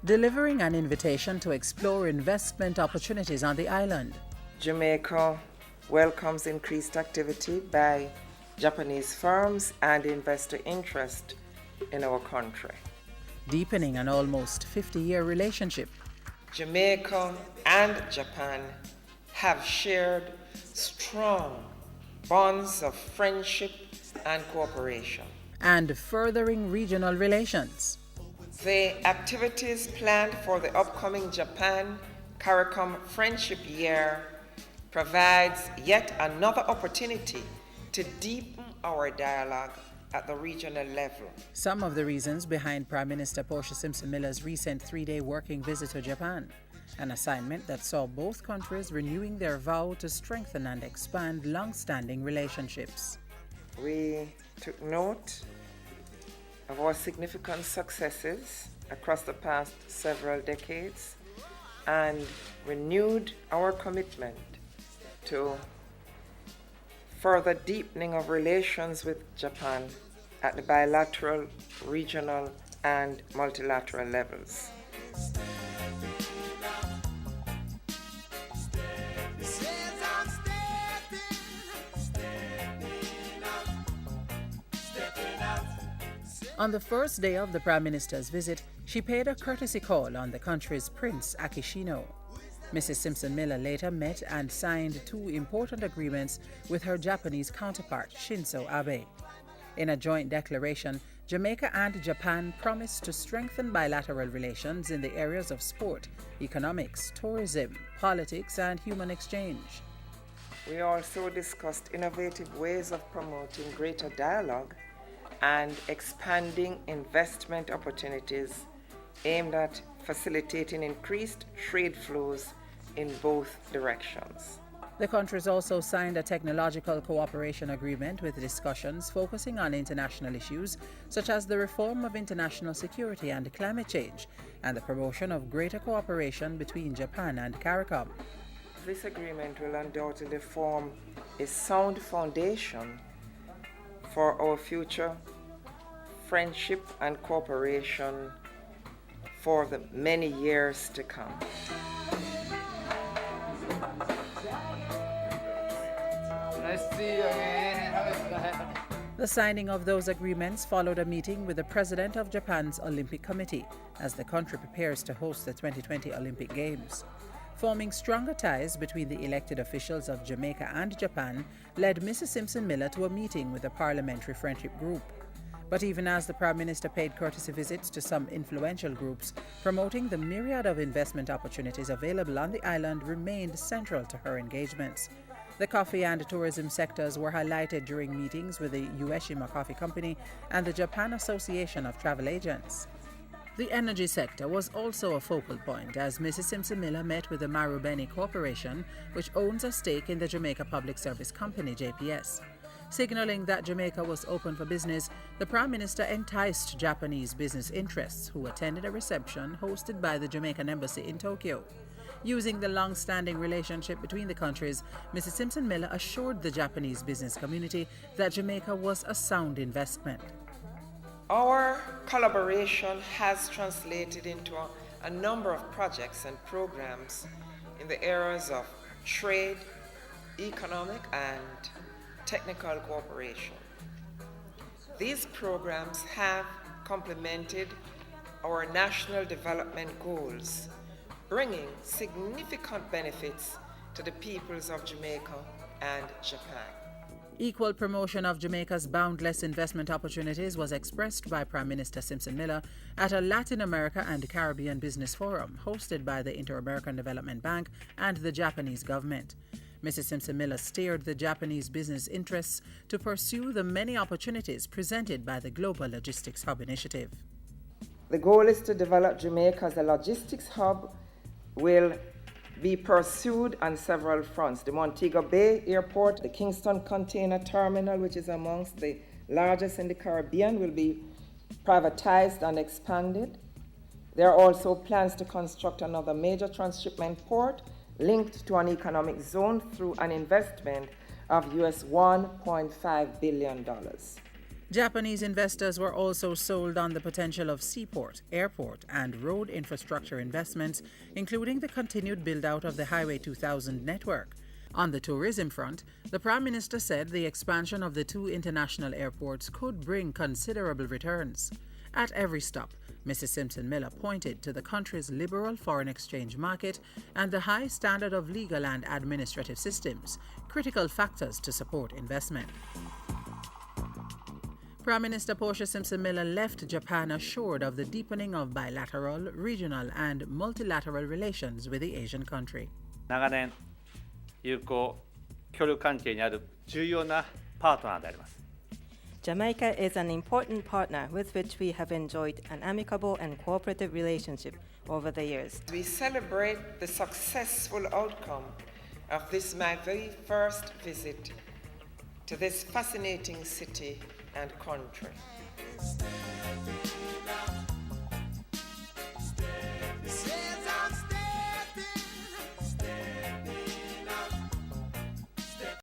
delivering an invitation to explore investment opportunities on the island. Jamaica welcomes increased activity by Japanese firms and investor interest in our country. Deepening an almost 50-year relationship. Jamaica and Japan have shared strong bonds of friendship and cooperation. And furthering regional relations. The activities planned for the upcoming Japan-CARICOM Friendship Year provides yet another opportunity to deepen our dialogue at the regional level. Some of the reasons behind Prime Minister Portia Simpson Miller's recent 3-day working visit to Japan, an assignment that saw both countries renewing their vow to strengthen and expand long-standing relationships. We took note of our significant successes across the past several decades and renewed our commitment to further deepening of relations with Japan at the bilateral, regional, and multilateral levels. On the first day of the Prime Minister's visit, she paid a courtesy call on the country's Prince Akishino. Mrs. Simpson Miller later met and signed 2 important agreements with her Japanese counterpart, Shinzo Abe. In a joint declaration, Jamaica and Japan promised to strengthen bilateral relations in the areas of sport, economics, tourism, politics, and human exchange. We also discussed innovative ways of promoting greater dialogue and expanding investment opportunities aimed at facilitating increased trade flows in both directions. The countries also signed a technological cooperation agreement with discussions focusing on international issues such as the reform of international security and climate change and the promotion of greater cooperation between Japan and CARICOM. This agreement will undoubtedly form a sound foundation for our future friendship and cooperation for the many years to come. Nice to see you again. The signing of those agreements followed a meeting with the President of Japan's Olympic Committee as the country prepares to host the 2020 Olympic Games. Forming stronger ties between the elected officials of Jamaica and Japan led Mrs. Simpson Miller to a meeting with the Parliamentary Friendship Group. But even as the Prime Minister paid courtesy visits to some influential groups, promoting the myriad of investment opportunities available on the island remained central to her engagements. The coffee and tourism sectors were highlighted during meetings with the Ueshima Coffee Company and the Japan Association of Travel Agents. The energy sector was also a focal point as Mrs. Simpson Miller met with the Marubeni Corporation, which owns a stake in the Jamaica Public Service Company, JPS. Signaling that Jamaica was open for business, the Prime Minister enticed Japanese business interests who attended a reception hosted by the Jamaican Embassy in Tokyo. Using the long-standing relationship between the countries, Mrs. Simpson Miller assured the Japanese business community that Jamaica was a sound investment. Our collaboration has translated into a number of projects and programs in the areas of trade, economic, and technical cooperation. These programs have complemented our national development goals, bringing significant benefits to the peoples of Jamaica and Japan. Equal promotion of Jamaica's boundless investment opportunities was expressed by Prime Minister Simpson Miller at a Latin America and Caribbean Business Forum hosted by the Inter-American Development Bank and the Japanese government. Mrs. Simpson Miller steered the Japanese business interests to pursue the many opportunities presented by the Global Logistics Hub initiative. The goal is to develop Jamaica as a logistics hub will be pursued on several fronts. The Montego Bay Airport, the Kingston Container Terminal, which is amongst the largest in the Caribbean, will be privatized and expanded. There are also plans to construct another major transshipment port linked to an economic zone through an investment of US $1.5 billion. Japanese investors were also sold on the potential of seaport, airport, and road infrastructure investments, including the continued build-out of the Highway 2000 network. On the tourism front, the Prime Minister said the expansion of the two international airports could bring considerable returns. At every stop, Mrs. Simpson Miller pointed to the country's liberal foreign exchange market and the high standard of legal and administrative systems, critical factors to support investment. Prime Minister Portia Simpson Miller left Japan assured of the deepening of bilateral, regional, and multilateral relations with the Asian country. 長年、友好協力関係にある重要なパートナーであります。 Jamaica is an important partner with which we have enjoyed an amicable and cooperative relationship over the years. We celebrate the successful outcome of this my very first visit to this fascinating city and country.